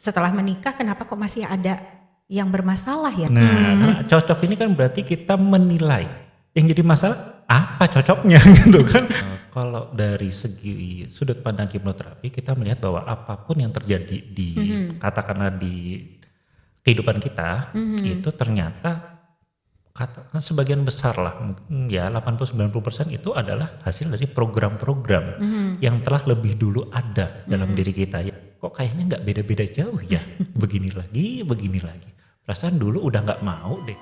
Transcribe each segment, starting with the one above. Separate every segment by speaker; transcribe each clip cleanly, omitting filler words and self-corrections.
Speaker 1: setelah menikah kenapa kok masih ada yang bermasalah ya?
Speaker 2: Nah, karena cocok ini kan berarti kita menilai. Yang jadi masalah apa cocoknya gitu kan. Kalau dari segi sudut pandang hipnoterapi kita melihat bahwa apapun yang terjadi di katakanlah di kehidupan kita itu ternyata katakan sebagian besar lah mungkin ya 80-90% itu adalah hasil dari program-program yang telah lebih dulu ada dalam diri kita ya. Kok kayaknya nggak beda-beda jauh ya. Begini lagi. Perasaan dulu udah nggak mau deh.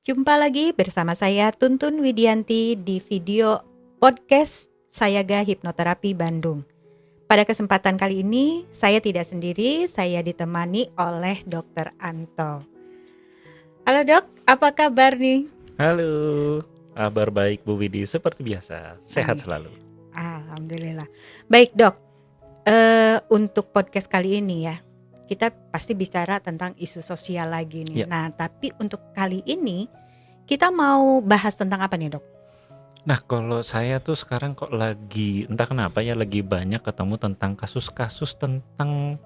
Speaker 1: Jumpa lagi bersama saya Tuntun Widianti di video podcast Sayaga Hipnoterapi Bandung. Pada kesempatan kali ini saya tidak sendiri, saya ditemani oleh Dr. Anto. Halo Dok, apa kabar nih?
Speaker 2: Halo, kabar baik Bu Widi seperti biasa, sehat selalu.
Speaker 1: Alhamdulillah. Baik Dok, untuk podcast kali ini ya, kita pasti bicara tentang isu sosial lagi nih.
Speaker 2: Ya.
Speaker 1: Nah, tapi untuk kali ini kita mau bahas tentang apa nih Dok?
Speaker 2: Nah kalau saya tuh sekarang kok lagi entah kenapa ya lagi banyak ketemu tentang kasus-kasus tentang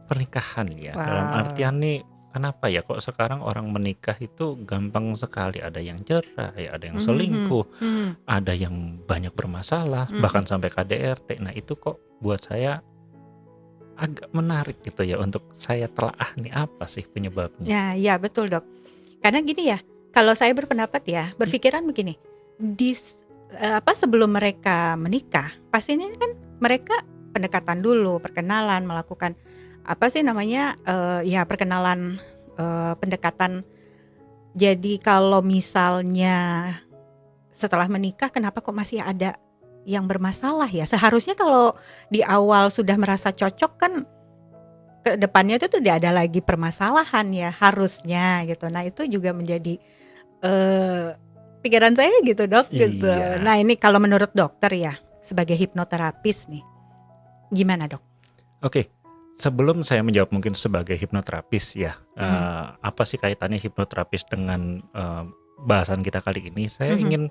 Speaker 2: pernikahan ya.
Speaker 1: Wow.
Speaker 2: Dalam artian nih kenapa ya kok sekarang orang menikah itu gampang sekali, ada yang cerai, ada yang selingkuh, ada yang banyak bermasalah, bahkan sampai KDRT. Nah itu kok buat saya agak menarik gitu ya untuk saya telaah nih apa sih penyebabnya.
Speaker 1: Ya betul Dok. Karena gini ya, kalau saya berpendapat ya, berpikiran begini, sebelum mereka menikah, pastinya kan mereka pendekatan dulu, perkenalan, melakukan perkenalan, pendekatan. Jadi kalau misalnya setelah menikah, kenapa kok masih ada yang bermasalah ya? Seharusnya kalau di awal sudah merasa cocok kan, ke depannya itu tidak ada lagi permasalahan ya, harusnya gitu. Nah itu juga menjadi pikiran saya gitu Dok gitu.
Speaker 2: Iya.
Speaker 1: Nah ini kalau menurut dokter ya sebagai hipnoterapis nih gimana Dok?
Speaker 2: Oke, sebelum saya menjawab mungkin sebagai hipnoterapis ya, apa sih kaitannya hipnoterapis dengan bahasan kita kali ini? Saya ingin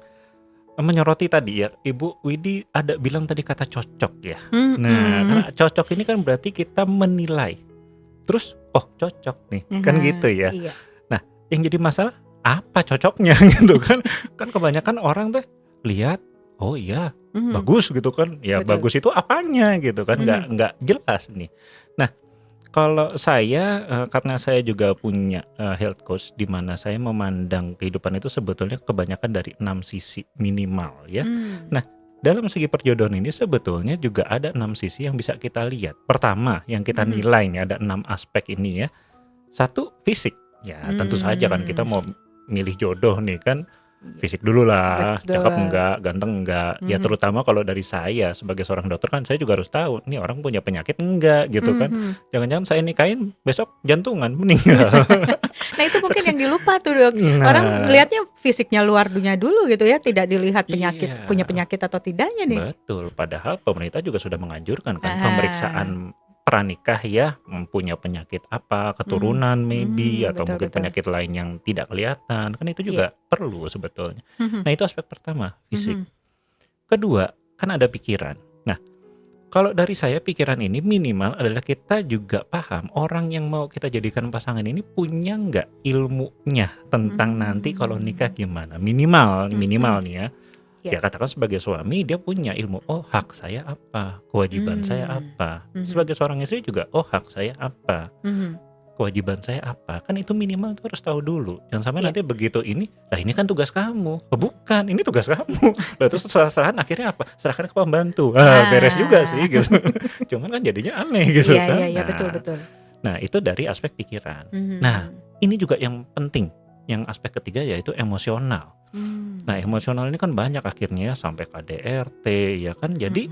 Speaker 2: menyoroti tadi ya, Ibu Widi ada bilang tadi kata cocok ya. Nah, karena cocok ini kan berarti kita menilai, terus oh cocok nih, kan gitu ya.
Speaker 1: Iya.
Speaker 2: Nah, yang jadi masalah apa cocoknya gitu kan? Kan kebanyakan orang tuh lihat, oh iya bagus gitu kan, ya
Speaker 1: Betul.
Speaker 2: bagus itu apanya gitu kan, nggak jelas nih. Nah kalau saya karena saya juga punya health coach di mana saya memandang kehidupan itu sebetulnya kebanyakan dari 6 sisi minimal ya. Nah dalam segi perjodohan ini sebetulnya juga ada 6 sisi yang bisa kita lihat. Pertama yang kita nilai nih ada 6 aspek ini ya. Satu fisik ya, tentu saja kan kita mau milih jodoh nih kan fisik dulu lah,
Speaker 1: Betul.
Speaker 2: cakep enggak, ganteng enggak. Ya terutama kalau dari saya sebagai seorang dokter kan saya juga harus tahu nih orang punya penyakit enggak gitu kan. Jangan-jangan saya nikahin besok jantungan meninggal.
Speaker 1: Nah itu mungkin yang dilupa tuh Dok.
Speaker 2: Nah.
Speaker 1: Orang lihatnya fisiknya luar dunia dulu gitu ya, tidak dilihat penyakit,
Speaker 2: Iya.
Speaker 1: punya penyakit atau tidaknya nih.
Speaker 2: Betul, padahal pemerintah juga sudah menganjurkan kan pemeriksaan pranikah ya, mempunyai penyakit apa, keturunan maybe atau
Speaker 1: betul,
Speaker 2: mungkin
Speaker 1: betul.
Speaker 2: penyakit lain yang tidak kelihatan, kan itu juga perlu sebetulnya. Nah itu aspek pertama, fisik. Kedua, kan ada pikiran. Nah kalau dari saya pikiran ini minimal adalah kita juga paham orang yang mau kita jadikan pasangan ini punya nggak ilmunya tentang nanti kalau nikah gimana, minimal nih ya.
Speaker 1: Ya.
Speaker 2: Ya katakan sebagai suami dia punya ilmu, oh hak saya apa, kewajiban saya apa. Sebagai seorang istri juga, oh hak saya apa, kewajiban saya apa. Kan itu minimal tuh harus tahu dulu. Jangan sampai nanti begitu ini, lah ini kan tugas kamu. Oh, bukan, ini tugas kamu. Lah terus serah-serahan akhirnya apa? Serahkan ke pembantu. Beres juga sih gitu. Cuman kan jadinya aneh gitu kan.
Speaker 1: Iya betul.
Speaker 2: Nah itu dari aspek pikiran. Nah ini juga yang penting. Yang aspek ketiga yaitu emosional. Nah emosional ini kan banyak akhirnya sampai KDRT ya kan. Jadi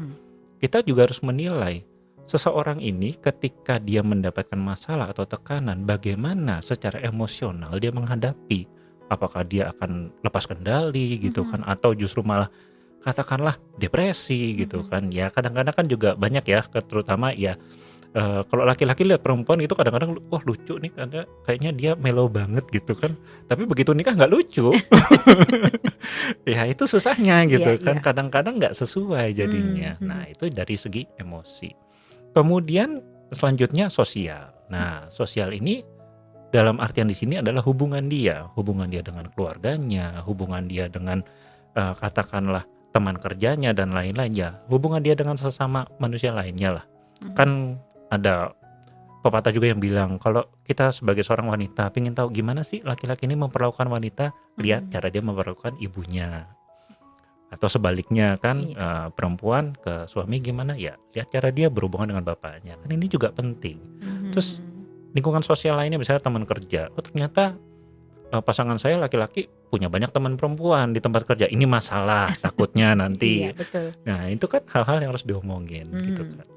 Speaker 2: kita juga harus menilai seseorang ini ketika dia mendapatkan masalah atau tekanan, bagaimana secara emosional dia menghadapi. Apakah dia akan lepas kendali gitu kan,
Speaker 1: Mhm.
Speaker 2: atau justru malah katakanlah depresi gitu
Speaker 1: Mhm.
Speaker 2: kan. Ya kadang-kadang kan juga banyak ya, terutama ya kalau laki-laki lihat perempuan itu kadang-kadang, wah lucu nih, karena kayaknya dia mellow banget gitu kan. Tapi begitu nikah nggak lucu. Ya itu susahnya
Speaker 1: Iya,
Speaker 2: gitu
Speaker 1: iya.
Speaker 2: kan, kadang-kadang nggak sesuai jadinya. Nah
Speaker 1: Mhm.
Speaker 2: itu dari segi emosi. Kemudian selanjutnya sosial. Nah sosial ini dalam artian di sini adalah hubungan dia dengan keluarganya, hubungan dia dengan katakanlah teman kerjanya dan lain-lain, ya hubungan dia dengan sesama manusia lainnya lah.
Speaker 1: Mhm.
Speaker 2: Kan ada pepatah juga yang bilang kalau kita sebagai seorang wanita pengen tahu gimana sih laki-laki ini memperlakukan wanita, lihat
Speaker 1: Mhm.
Speaker 2: cara dia memperlakukan ibunya. Atau sebaliknya kan,
Speaker 1: Iya.
Speaker 2: perempuan ke suami gimana, ya lihat cara dia berhubungan dengan bapaknya, kan ini juga penting. Terus
Speaker 1: Mhm.
Speaker 2: lingkungan sosial lainnya misalnya teman kerja, oh ternyata, pasangan saya laki-laki punya banyak teman perempuan di tempat kerja, ini masalah takutnya
Speaker 1: Iya,
Speaker 2: nanti.
Speaker 1: betul.
Speaker 2: Nah itu kan hal-hal yang harus diomongin gitu
Speaker 1: Mhm.
Speaker 2: kan.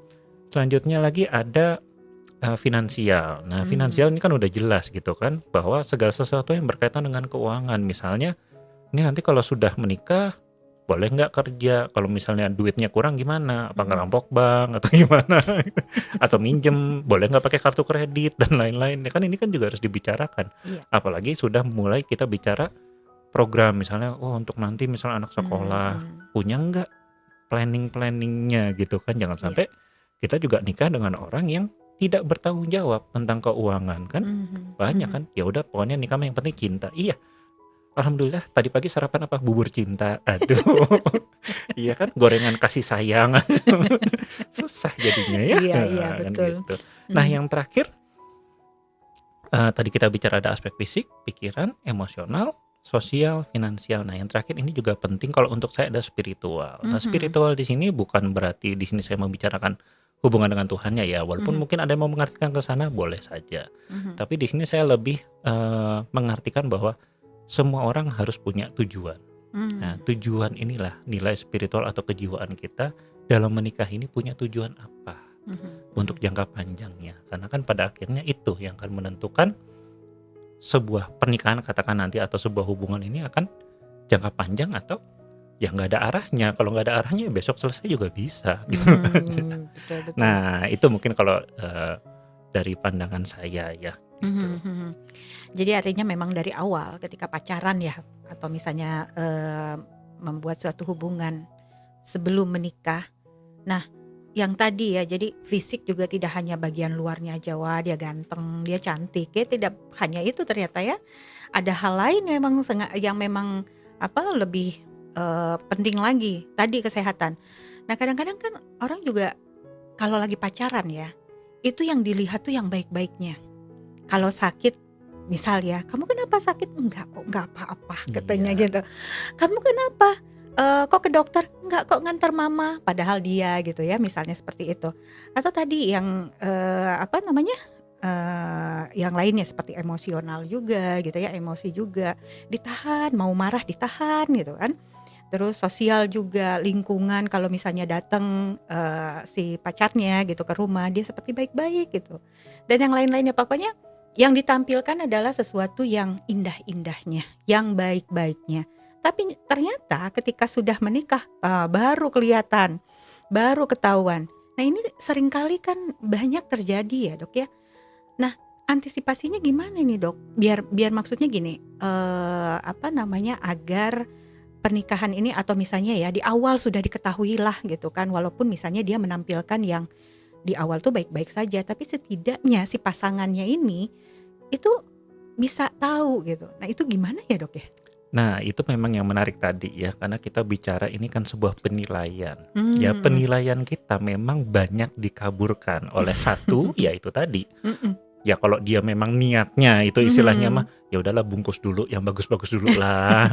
Speaker 2: Selanjutnya lagi ada, finansial. Nah
Speaker 1: Mhm.
Speaker 2: finansial ini kan udah jelas gitu kan, bahwa segala sesuatu yang berkaitan dengan keuangan, misalnya ini nanti kalau sudah menikah boleh nggak kerja, kalau misalnya duitnya kurang gimana, apa
Speaker 1: Mhm.
Speaker 2: ngerampok bank atau gimana, atau minjem, boleh nggak pakai kartu kredit dan lain-lain, ya kan ini kan juga harus dibicarakan.
Speaker 1: Iya.
Speaker 2: Apalagi sudah mulai kita bicara program, misalnya oh untuk nanti misalnya anak sekolah,
Speaker 1: Mhm.
Speaker 2: punya nggak planning-planningnya gitu kan, jangan
Speaker 1: Iya.
Speaker 2: sampai kita juga nikah dengan orang yang tidak bertanggung jawab tentang keuangan kan.
Speaker 1: Mhm.
Speaker 2: Banyak
Speaker 1: Mhm.
Speaker 2: kan, ya udah pokoknya nikah mah yang penting cinta. Iya, alhamdulillah tadi pagi sarapan apa? Bubur cinta. Aduh. Iya kan, gorengan kasih sayang. Susah jadinya ya.
Speaker 1: Iya, iya,
Speaker 2: Kan
Speaker 1: betul.
Speaker 2: gitu. Nah,
Speaker 1: Mhm.
Speaker 2: yang terakhir tadi kita bicara ada aspek fisik, pikiran, emosional, sosial, finansial. Nah, yang terakhir ini juga penting kalau untuk saya ada spiritual. Nah,
Speaker 1: Mhm.
Speaker 2: spiritual di sini bukan berarti di sini saya membicarakan hubungan dengan Tuhannya ya, walaupun
Speaker 1: Mhm.
Speaker 2: mungkin ada yang mau mengartikan ke sana, boleh saja.
Speaker 1: Mhm.
Speaker 2: Tapi di sini saya lebih mengartikan bahwa semua orang harus punya tujuan. Nah,
Speaker 1: Mmm.
Speaker 2: tujuan inilah nilai spiritual atau kejiwaan kita dalam menikah ini punya tujuan apa
Speaker 1: Mhm.
Speaker 2: untuk
Speaker 1: Mhm.
Speaker 2: jangka panjangnya. Karena kan pada akhirnya itu yang akan menentukan sebuah pernikahan katakan nanti atau sebuah hubungan ini akan jangka panjang atau ya nggak ada arahnya. Kalau nggak ada arahnya ya besok selesai juga bisa gitu aja.
Speaker 1: Mmm. Betul, betul.
Speaker 2: Nah, itu mungkin kalau dari pandangan saya ya gitu.
Speaker 1: Mhm. Mhm. Jadi artinya memang dari awal ketika pacaran ya atau misalnya, membuat suatu hubungan sebelum menikah. Nah, yang tadi ya, jadi fisik juga tidak hanya bagian luarnya aja, wah dia ganteng, dia cantik, ya tidak hanya itu ternyata ya. Ada hal lain yang memang lebih penting lagi, tadi kesehatan. Nah, kadang-kadang kan orang juga kalau lagi pacaran ya, itu yang dilihat tuh yang baik-baiknya. Kalau sakit misal ya, "Kamu kenapa sakit?" "Enggak kok, enggak apa-apa," katanya
Speaker 2: Iya,
Speaker 1: gitu. "Kamu kenapa? Kok ke dokter?" "Enggak kok, nganter mama." Padahal dia gitu ya, misalnya seperti itu. Atau tadi yang, yang lainnya seperti emosional juga gitu ya, emosi juga ditahan, mau marah ditahan gitu kan. Terus sosial juga, lingkungan kalau misalnya datang, si pacarnya gitu ke rumah, dia seperti baik-baik gitu. Dan yang lain-lainnya, pokoknya yang ditampilkan adalah sesuatu yang indah-indahnya, yang baik-baiknya. Tapi ternyata ketika sudah menikah, baru kelihatan, baru ketahuan. Nah ini seringkali kan banyak terjadi ya Dok ya. Nah antisipasinya gimana nih Dok? Biar biar maksudnya gini, agar pernikahan ini atau misalnya ya di awal sudah diketahui lah gitu kan, walaupun misalnya dia menampilkan yang di awal tuh baik-baik saja, tapi setidaknya si pasangannya ini itu bisa tahu gitu. Nah itu gimana ya Dok ya?
Speaker 2: nah itu memang yang menarik tadi ya, karena kita bicara ini kan sebuah penilaian. Ya
Speaker 1: Mhm.
Speaker 2: penilaian kita memang banyak dikaburkan oleh satu, ya itu tadi.
Speaker 1: Mhm.
Speaker 2: Ya kalau dia memang niatnya itu istilahnya mah
Speaker 1: Mhm.
Speaker 2: ya udahlah bungkus dulu, yang bagus-bagus dulu lah,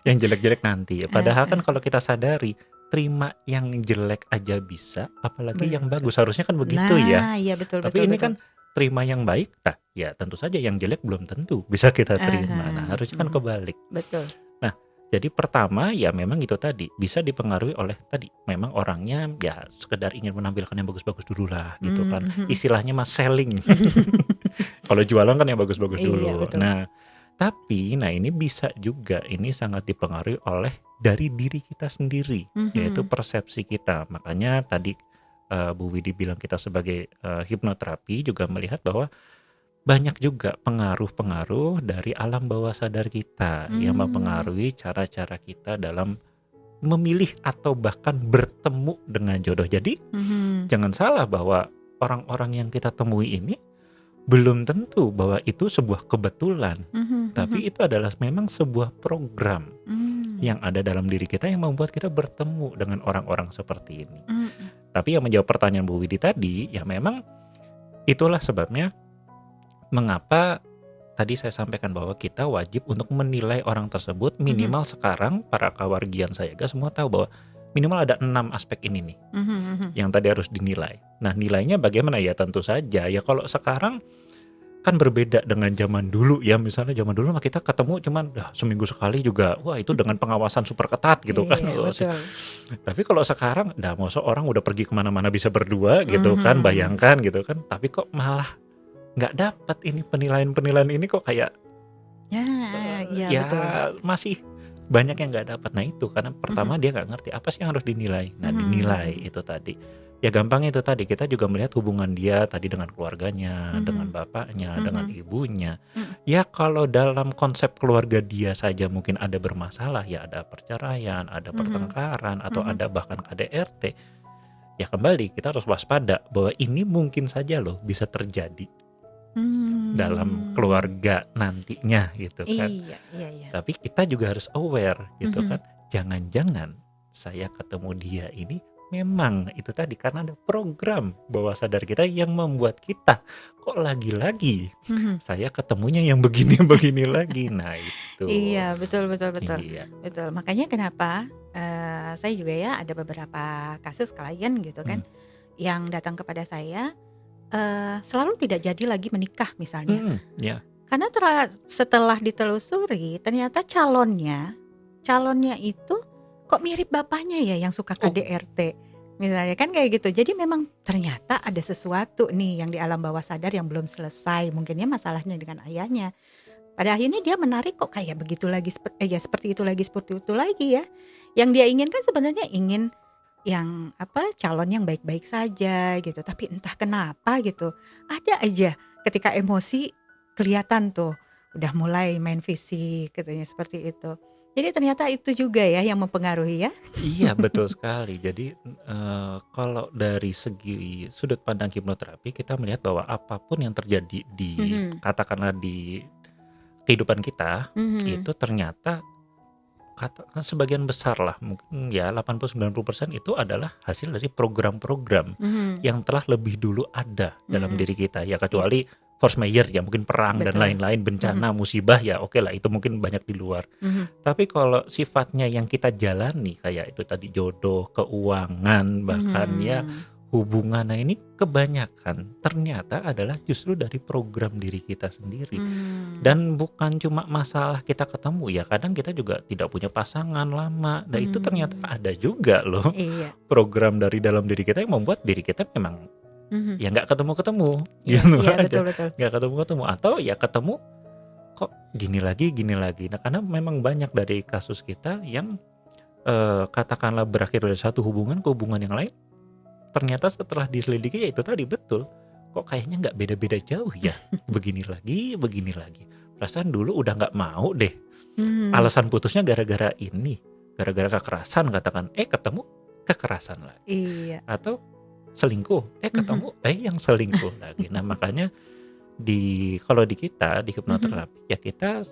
Speaker 2: yang jelek-jelek nanti. Padahal kan
Speaker 1: Heeh,
Speaker 2: kalau kita sadari, terima yang jelek aja bisa, apalagi yang
Speaker 1: betul.
Speaker 2: bagus. Harusnya kan begitu ya.
Speaker 1: Nah, iya betul, betul,
Speaker 2: Tapi ini
Speaker 1: betul.
Speaker 2: kan terima yang baik, nah ya tentu saja yang jelek belum tentu bisa kita
Speaker 1: Ah
Speaker 2: terima. Nah
Speaker 1: hah,
Speaker 2: harusnya kan
Speaker 1: mhm,
Speaker 2: kebalik.
Speaker 1: betul.
Speaker 2: Nah Jadi pertama ya memang itu tadi bisa dipengaruhi oleh tadi memang orangnya ya sekedar ingin menampilkan yang bagus-bagus dulu lah gitu kan. Istilahnya mas selling. Kalau jualan kan yang bagus-bagus
Speaker 1: Iya,
Speaker 2: dulu.
Speaker 1: betul.
Speaker 2: Nah, tapi ini bisa juga ini sangat dipengaruhi oleh dari diri kita sendiri, yaitu
Speaker 1: Mhm.
Speaker 2: persepsi kita. Makanya tadi Bu Widi bilang kita sebagai hipnoterapi juga melihat bahwa banyak juga pengaruh-pengaruh dari alam bawah sadar kita yang
Speaker 1: Mmm.
Speaker 2: mempengaruhi cara-cara kita dalam memilih atau bahkan bertemu dengan jodoh. Jadi
Speaker 1: Mhm.
Speaker 2: jangan salah bahwa orang-orang yang kita temui ini belum tentu bahwa itu sebuah kebetulan,
Speaker 1: Mhm mhm.
Speaker 2: tapi itu adalah memang sebuah program
Speaker 1: Mmm.
Speaker 2: yang ada dalam diri kita yang membuat kita bertemu dengan orang-orang seperti ini.
Speaker 1: Mhm.
Speaker 2: Tapi yang menjawab pertanyaan Bu Widi tadi, ya memang itulah sebabnya mengapa tadi saya sampaikan bahwa kita wajib untuk menilai orang tersebut
Speaker 1: Mhm.
Speaker 2: minimal sekarang para kawargian Sayaga semua tahu bahwa minimal ada 6 aspek ini nih
Speaker 1: Mhm mhm.
Speaker 2: yang tadi harus dinilai. Nah, nilainya bagaimana ya? Tentu saja ya kalau sekarang kan berbeda dengan zaman dulu ya. Misalnya zaman dulu mah kita ketemu cuman seminggu sekali juga. Wah, itu dengan pengawasan super ketat gitu kan.
Speaker 1: Iya, betul.
Speaker 2: Tapi kalau sekarang masa orang udah pergi kemana-mana bisa berdua gitu kan.
Speaker 1: Mhm.
Speaker 2: Bayangkan gitu kan. Tapi kok malah nggak dapat ini penilaian-penilaian ini kok kayak
Speaker 1: Ya, iya
Speaker 2: ya
Speaker 1: betul.
Speaker 2: masih banyak yang nggak dapat. Nah itu karena
Speaker 1: Mhm.
Speaker 2: pertama dia nggak ngerti apa sih yang harus dinilai. Nah dinilai
Speaker 1: Mhm.
Speaker 2: itu tadi. Ya gampang itu tadi kita juga melihat hubungan dia tadi dengan keluarganya, dengan
Speaker 1: Mhm.
Speaker 2: bapaknya, dengan
Speaker 1: Mhm.
Speaker 2: ibunya.
Speaker 1: Mhm.
Speaker 2: Ya kalau dalam konsep keluarga dia saja mungkin ada bermasalah, ya ada perceraian, ada
Speaker 1: Mhm.
Speaker 2: pertengkaran, atau
Speaker 1: Mhm.
Speaker 2: ada bahkan KDRT. Ya kembali kita harus waspada bahwa ini mungkin saja loh bisa terjadi dalam
Speaker 1: Mmm.
Speaker 2: keluarga nantinya gitu kan.
Speaker 1: Iya iya iya.
Speaker 2: Tapi kita juga harus aware gitu
Speaker 1: Mhm.
Speaker 2: kan. Jangan-jangan saya ketemu dia ini memang itu tadi karena ada program bawah sadar kita yang membuat kita kok lagi-lagi
Speaker 1: Mhm.
Speaker 2: saya ketemunya yang begini-begini lagi. Nah
Speaker 1: Iya,
Speaker 2: itu.
Speaker 1: betul betul betul.
Speaker 2: Iya.
Speaker 1: Betul, makanya kenapa, saya juga ya ada beberapa kasus klien gitu kan,
Speaker 2: Hmm.
Speaker 1: yang datang kepada saya, selalu tidak jadi lagi menikah misalnya.
Speaker 2: Ya.
Speaker 1: Karena setelah ditelusuri ternyata calonnya itu kok mirip bapaknya ya yang suka
Speaker 2: Oh,
Speaker 1: KDRT, misalnya kan kayak gitu. Jadi memang ternyata ada sesuatu nih yang di alam bawah sadar yang belum selesai, mungkinnya masalahnya dengan ayahnya. Pada akhirnya dia menarik kok kayak begitu lagi, ya seperti itu lagi ya. Yang dia inginkan sebenarnya ingin yang apa, calon yang baik-baik saja gitu, tapi entah kenapa gitu, ada aja ketika emosi kelihatan tuh, udah mulai main fisik katanya seperti itu. Jadi ternyata itu juga ya yang mempengaruhi ya?
Speaker 2: iya betul sekali. Jadi kalau dari segi sudut pandang hipnoterapi kita melihat bahwa apapun yang terjadi di
Speaker 1: Mhm,
Speaker 2: katakanlah di kehidupan kita
Speaker 1: mhm,
Speaker 2: itu ternyata katakan sebagian besar lah mungkin ya 80-90% itu adalah hasil dari program-program
Speaker 1: mhm,
Speaker 2: yang telah lebih dulu ada dalam
Speaker 1: mhm,
Speaker 2: diri kita ya
Speaker 1: iya
Speaker 2: kecuali force majeure ya mungkin perang dan
Speaker 1: betul,
Speaker 2: lain-lain
Speaker 1: mhm,
Speaker 2: bencana musibah ya oke lah itu mungkin banyak di luar.
Speaker 1: mhm,
Speaker 2: Tapi kalau sifatnya yang kita jalani kayak itu tadi jodoh, keuangan, bahkan ya
Speaker 1: mhm,
Speaker 2: hubungan, nah ini kebanyakan ternyata adalah justru dari program diri kita sendiri.
Speaker 1: mmm,
Speaker 2: Dan bukan cuma masalah kita ketemu ya, kadang kita juga tidak punya pasangan lama. Nah itu ternyata
Speaker 1: mmm,
Speaker 2: ada juga loh
Speaker 1: iya,
Speaker 2: program dari dalam diri kita yang membuat diri kita memang
Speaker 1: mhm,
Speaker 2: ya nggak ketemu-ketemu
Speaker 1: iya
Speaker 2: gitu
Speaker 1: iya,
Speaker 2: aja.
Speaker 1: betul betul,
Speaker 2: Nggak ketemu-ketemu atau ya ketemu kok gini lagi gini lagi. Nah karena memang banyak dari kasus kita yang katakanlah berakhir dari satu hubungan ke hubungan yang lain, ternyata setelah diselidiki ya itu tadi betul, kok kayaknya nggak beda-beda jauh ya, begini lagi, perasaan dulu udah nggak mau deh,
Speaker 1: mhm,
Speaker 2: alasan putusnya gara-gara ini, gara-gara kekerasan katakan, ketemu kekerasan lagi,
Speaker 1: iya,
Speaker 2: atau selingkuh,
Speaker 1: mhm,
Speaker 2: ketemu yang selingkuh lagi. Nah makanya kalau di kita di
Speaker 1: mhm,
Speaker 2: hipnoterapi ya kita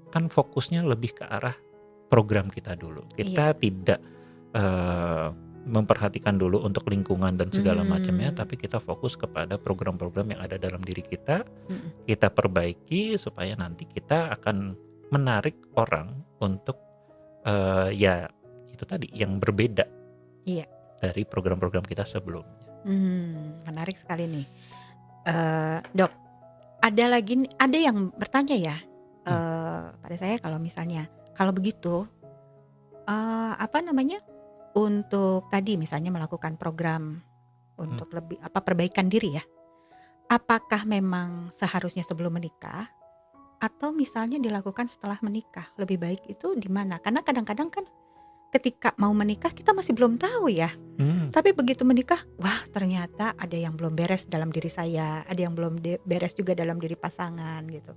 Speaker 2: kan fokusnya lebih ke arah program kita dulu.
Speaker 1: iya,
Speaker 2: Kita tidak memperhatikan dulu untuk lingkungan dan segala macamnya,
Speaker 1: mmm,
Speaker 2: tapi kita fokus kepada program-program yang ada dalam diri kita.
Speaker 1: mhm,
Speaker 2: Kita perbaiki supaya nanti kita akan menarik orang untuk ya itu tadi yang berbeda
Speaker 1: iya,
Speaker 2: dari program-program kita sebelumnya.
Speaker 1: menarik sekali nih, Dok, ada lagi ada yang bertanya ya,
Speaker 2: Hmm.
Speaker 1: pada saya kalau misalnya, kalau begitu Apa namanya, untuk tadi misalnya melakukan program
Speaker 2: Hmm.
Speaker 1: untuk lebih perbaikan diri ya, apakah memang seharusnya sebelum menikah atau misalnya dilakukan setelah menikah? Lebih baik itu di mana? Karena kadang-kadang kan ketika mau menikah kita masih belum tahu ya,
Speaker 2: Hmm.
Speaker 1: tapi begitu menikah, wah ternyata ada yang belum beres dalam diri saya, ada yang belum beres juga dalam diri pasangan gitu.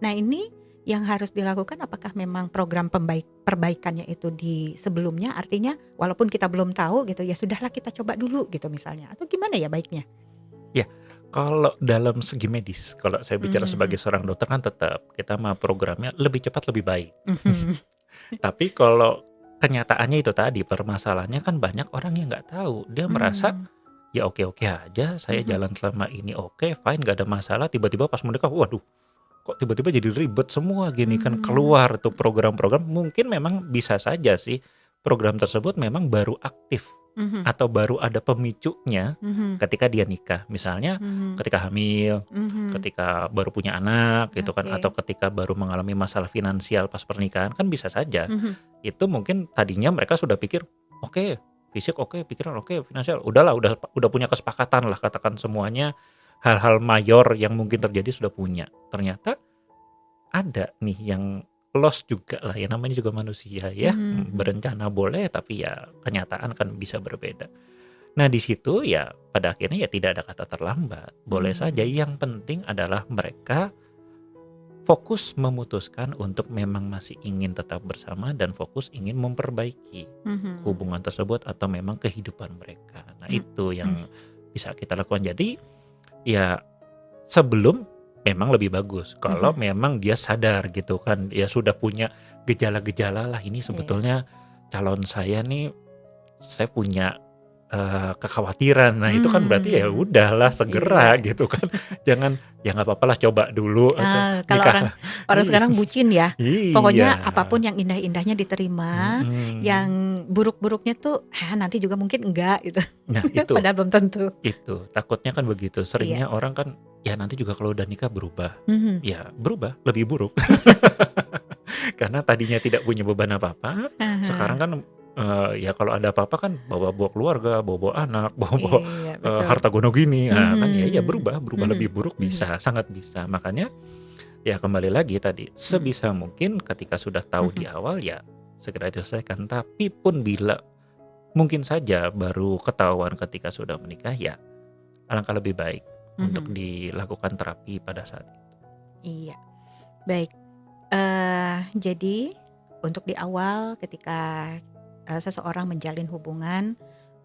Speaker 1: Nah ini yang harus dilakukan apakah memang program perbaikannya itu di sebelumnya, artinya walaupun kita belum tahu gitu ya sudahlah kita coba dulu gitu misalnya, atau gimana ya baiknya?
Speaker 2: Ya, kalau dalam segi medis, kalau saya bicara sebagai
Speaker 1: Mhm,
Speaker 2: seorang dokter kan tetap kita mah programnya lebih cepat lebih baik.
Speaker 1: mhm,
Speaker 2: Tapi kalau kenyataannya itu tadi, permasalahannya kan banyak orang yang nggak tahu. Dia merasa,
Speaker 1: mmm,
Speaker 2: ya oke-oke aja, saya
Speaker 1: mhm,
Speaker 2: jalan selama ini oke, fine, nggak ada masalah. Tiba-tiba pas menikah, waduh, kok tiba-tiba jadi ribet semua gini kan.
Speaker 1: mmm,
Speaker 2: Keluar tuh program-program, mungkin memang bisa saja sih program tersebut memang baru aktif
Speaker 1: mhm,
Speaker 2: atau baru ada pemicunya
Speaker 1: mhm,
Speaker 2: ketika dia nikah. Misalnya
Speaker 1: mhm,
Speaker 2: ketika hamil,
Speaker 1: mhm,
Speaker 2: ketika baru punya anak gitu kan, atau
Speaker 1: oke,
Speaker 2: ketika baru mengalami masalah finansial pas pernikahan kan bisa saja.
Speaker 1: mhm,
Speaker 2: Itu mungkin tadinya mereka sudah pikir, oke, fisik oke, pikiran oke, finansial udahlah, udah punya kesepakatan lah, katakan semuanya hal-hal mayor yang mungkin terjadi sudah punya. Ternyata ada nih yang loss juga lah ya, namanya juga manusia ya.
Speaker 1: mhm, mhm,
Speaker 2: Berencana boleh tapi ya kenyataan kan bisa berbeda. Nah di situ ya pada akhirnya ya tidak ada kata terlambat. Boleh saja,
Speaker 1: mmm,
Speaker 2: yang penting adalah mereka fokus memutuskan untuk memang masih ingin tetap bersama dan fokus ingin memperbaiki
Speaker 1: mhm,
Speaker 2: hubungan tersebut atau memang kehidupan mereka. Nah itu
Speaker 1: mhm,
Speaker 2: yang bisa kita lakukan. Jadi ya sebelum memang lebih bagus kalau
Speaker 1: mhm,
Speaker 2: memang dia sadar gitu kan, ya sudah punya gejala-gejala lah, ini
Speaker 1: iya,
Speaker 2: sebetulnya calon saya nih, saya punya kekhawatiran. Nah itu kan berarti ya
Speaker 1: mmm,
Speaker 2: udahlah
Speaker 1: iya.
Speaker 2: segera gitu kan. Jangan, ya nggak apa-apalah coba dulu atau
Speaker 1: Kalau
Speaker 2: nikah.
Speaker 1: orang orang
Speaker 2: Iya,
Speaker 1: sekarang bucin ya,
Speaker 2: iya,
Speaker 1: pokoknya apapun yang indah-indahnya diterima, yang
Speaker 2: mhm.
Speaker 1: buruk-buruknya tuh, nanti juga mungkin enggak gitu,
Speaker 2: Nah itu
Speaker 1: padahal belum tentu.
Speaker 2: takutnya kan begitu.
Speaker 1: Iya,
Speaker 2: Seringnya orang kan, ya nanti juga kalau udah nikah berubah.
Speaker 1: mhm,
Speaker 2: Ya berubah, lebih buruk. Karena tadinya tidak punya beban apa-apa,
Speaker 1: ah
Speaker 2: sekarang
Speaker 1: hah,
Speaker 2: kan, ya kalau ada apa-apa kan bawa-bawa keluarga, bawa-bawa anak, bawa-bawa,
Speaker 1: iya betul,
Speaker 2: harta gono gini, nah kan ya
Speaker 1: mhm,
Speaker 2: berubah
Speaker 1: mhm,
Speaker 2: lebih buruk
Speaker 1: mhm,
Speaker 2: bisa, sangat bisa. Makanya ya kembali lagi tadi,
Speaker 1: mhm,
Speaker 2: sebisa mungkin ketika sudah tahu
Speaker 1: mhm,
Speaker 2: di awal ya segera diselesaikan. Tapi pun bila mungkin saja baru ketahuan ketika sudah menikah, ya alangkah lebih baik untuk
Speaker 1: mhm,
Speaker 2: dilakukan terapi pada saat itu.
Speaker 1: iya, baik, jadi untuk di awal ketika, seseorang menjalin hubungan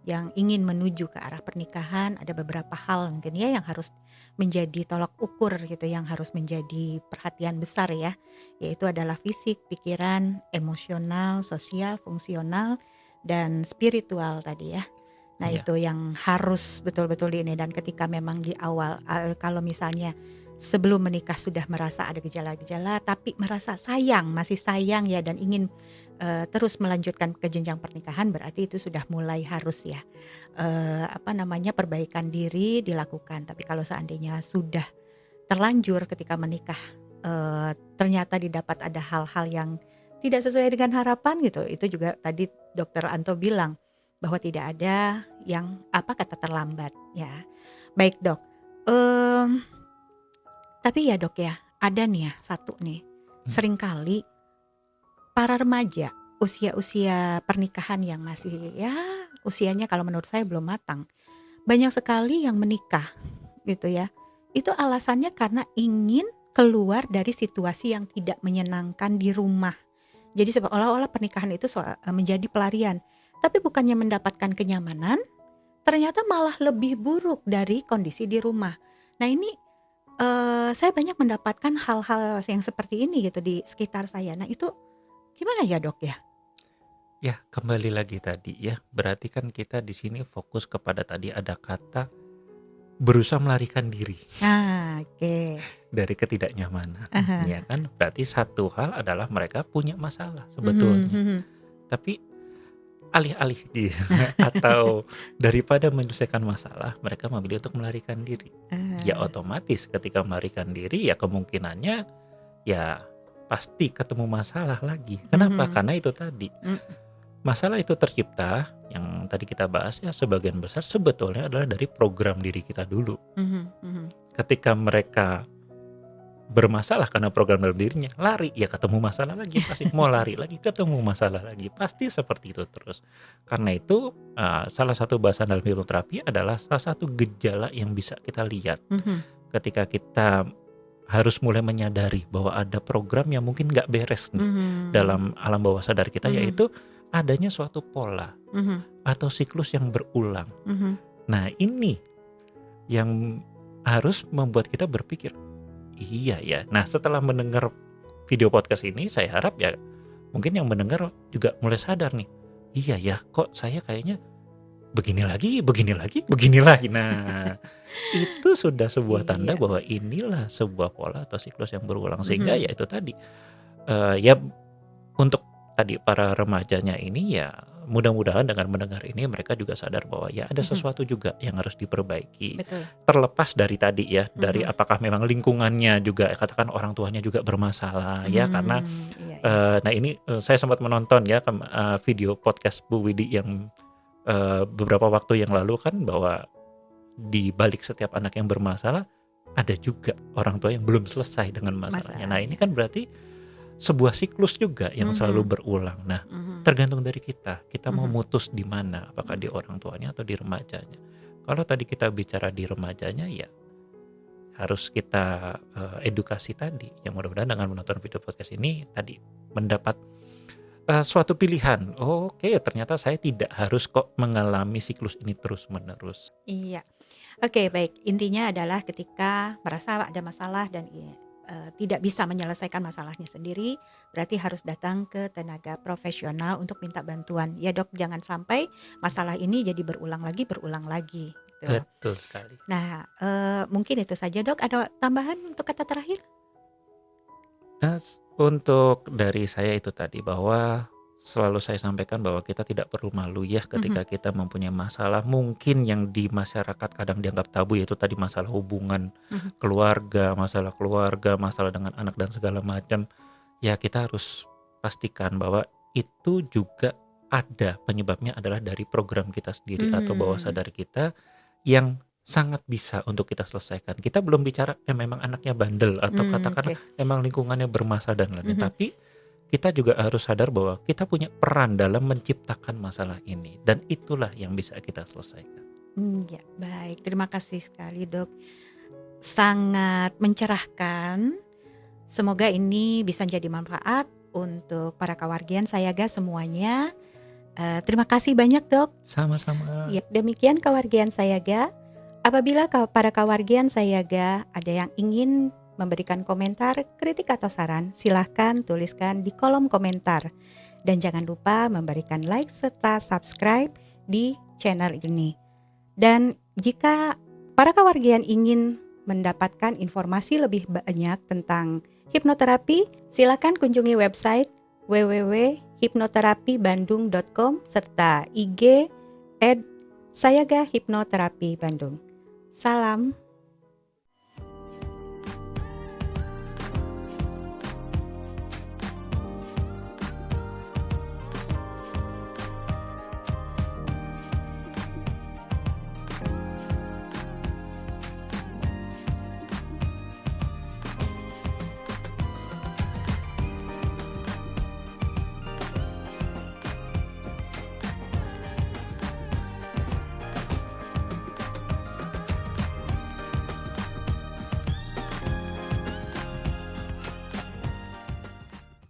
Speaker 1: yang ingin menuju ke arah pernikahan, ada beberapa hal mungkin ya yang harus menjadi tolak ukur gitu, yang harus menjadi perhatian besar ya, yaitu adalah fisik, pikiran, emosional, sosial, fungsional, dan spiritual tadi ya. Nah
Speaker 2: Iya,
Speaker 1: itu yang harus betul-betul di ini, dan ketika memang di awal, kalau misalnya sebelum menikah sudah merasa ada gejala-gejala tapi merasa sayang, masih sayang ya dan ingin, terus melanjutkan ke jenjang pernikahan, berarti itu sudah mulai harus ya, perbaikan diri dilakukan. Tapi kalau seandainya sudah terlanjur ketika menikah, ternyata didapat ada hal-hal yang tidak sesuai dengan harapan gitu, itu juga tadi dokter Anto bilang bahwa tidak ada yang kata terlambat ya. Baik Dok, tapi ya Dok ya, ada nih ya satu nih,
Speaker 2: mmm,
Speaker 1: seringkali para remaja usia-usia pernikahan yang masih ya usianya kalau menurut saya belum matang, banyak sekali yang menikah gitu ya. Itu alasannya karena ingin keluar dari situasi yang tidak menyenangkan di rumah. Jadi seolah-olah pernikahan itu menjadi pelarian. Tapi bukannya mendapatkan kenyamanan, ternyata malah lebih buruk dari kondisi di rumah. Nah ini, saya banyak mendapatkan hal-hal yang seperti ini gitu di sekitar saya. Nah itu gimana ya Dok ya?
Speaker 2: ya kembali lagi tadi ya, berarti kan kita di sini fokus kepada tadi ada kata berusaha melarikan diri
Speaker 1: Nah, oke.
Speaker 2: dari ketidaknyamanan,
Speaker 1: Ah hah.
Speaker 2: ya kan. Berarti satu hal adalah mereka punya masalah
Speaker 1: Mhm,
Speaker 2: sebetulnya,
Speaker 1: mhm.
Speaker 2: tapi alih-alih atau daripada menyelesaikan masalah, mereka memilih untuk melarikan diri. Ya
Speaker 1: Ah,
Speaker 2: otomatis ketika melarikan diri ya kemungkinannya ya pasti ketemu masalah lagi. Kenapa?
Speaker 1: mhm,
Speaker 2: Karena itu tadi,
Speaker 1: mmm,
Speaker 2: masalah itu tercipta yang tadi kita bahas ya sebagian besar sebetulnya adalah dari program diri kita dulu. Ketika mereka bermasalah karena program dalam dirinya, lari ya ketemu masalah lagi, pasti mau lari lagi ketemu masalah lagi, pasti seperti itu terus. Karena itu salah satu bahasan dalam hipnoterapi adalah salah satu gejala yang bisa kita lihat ketika kita harus mulai menyadari bahwa ada program yang mungkin nggak beres nih dalam alam bawah sadar kita, yaitu adanya suatu pola atau siklus yang berulang. Nah ini yang harus membuat kita berpikir, iya ya. Nah setelah mendengar video podcast ini, saya harap ya mungkin yang mendengar juga mulai sadar nih, iya ya kok saya kayaknya begini lagi. Nah itu sudah sebuah tanda bahwa inilah sebuah pola atau siklus yang berulang. Sehingga ya itu tadi ya untuk tadi para remajanya ini ya mudah-mudahan dengan mendengar ini mereka juga sadar bahwa ya ada sesuatu juga yang harus diperbaiki.
Speaker 1: Betul.
Speaker 2: Terlepas dari tadi ya, dari apakah memang lingkungannya juga, katakan orang tuanya juga bermasalah ya, karena nah ini saya sempat menonton ya video podcast Bu Widi yang beberapa waktu yang lalu kan, bahwa di balik setiap anak yang bermasalah ada juga orang tua yang belum selesai dengan masalahnya. Nah ini kan berarti sebuah siklus juga yang selalu berulang. Nah, tergantung dari kita mau mutus di mana, apakah di orang tuanya atau di remajanya. Kalau tadi kita bicara di remajanya, ya harus kita edukasi tadi. Yang mudah-mudahan dengan menonton video podcast ini tadi mendapat suatu pilihan. Oke, ternyata saya tidak harus kok mengalami siklus ini terus-menerus.
Speaker 1: Iya. Oke, baik. Intinya adalah ketika merasa ada masalah dan tidak bisa menyelesaikan masalahnya sendiri, berarti harus datang ke tenaga profesional untuk minta bantuan. Ya dok, jangan sampai masalah ini jadi berulang lagi. Gitu.
Speaker 2: Betul sekali.
Speaker 1: Nah, mungkin itu saja dok. Ada tambahan untuk kata terakhir?
Speaker 2: Untuk dari saya itu tadi, bahwa selalu saya sampaikan bahwa kita tidak perlu malu ya ketika kita mempunyai masalah mungkin yang di masyarakat kadang dianggap tabu, yaitu tadi masalah hubungan keluarga, masalah dengan anak dan segala macam. Ya kita harus pastikan bahwa itu juga ada penyebabnya adalah dari program kita sendiri atau bawah sadar kita yang sangat bisa untuk kita selesaikan. Kita belum bicara memang anaknya bandel atau katakanlah memang lingkungannya bermasalah dan lain-lain, tapi kita juga harus sadar bahwa kita punya peran dalam menciptakan masalah ini, dan itulah yang bisa kita selesaikan.
Speaker 1: Ya, baik. Terima kasih sekali dok. Sangat mencerahkan. Semoga ini bisa jadi manfaat untuk para kawargian Sayaga semuanya. Terima kasih banyak dok.
Speaker 2: Sama-sama.
Speaker 1: Ya, demikian kawargian Sayaga. Apabila para kawargian Sayaga ada yang ingin memberikan komentar, kritik atau saran, silahkan tuliskan di kolom komentar. Dan jangan lupa memberikan like serta subscribe di channel ini. Dan jika para kawargian ingin mendapatkan informasi lebih banyak tentang hipnoterapi, silahkan kunjungi website www.hipnoterapibandung.com serta IG @Sayaga Hipnoterapi Bandung. Salam.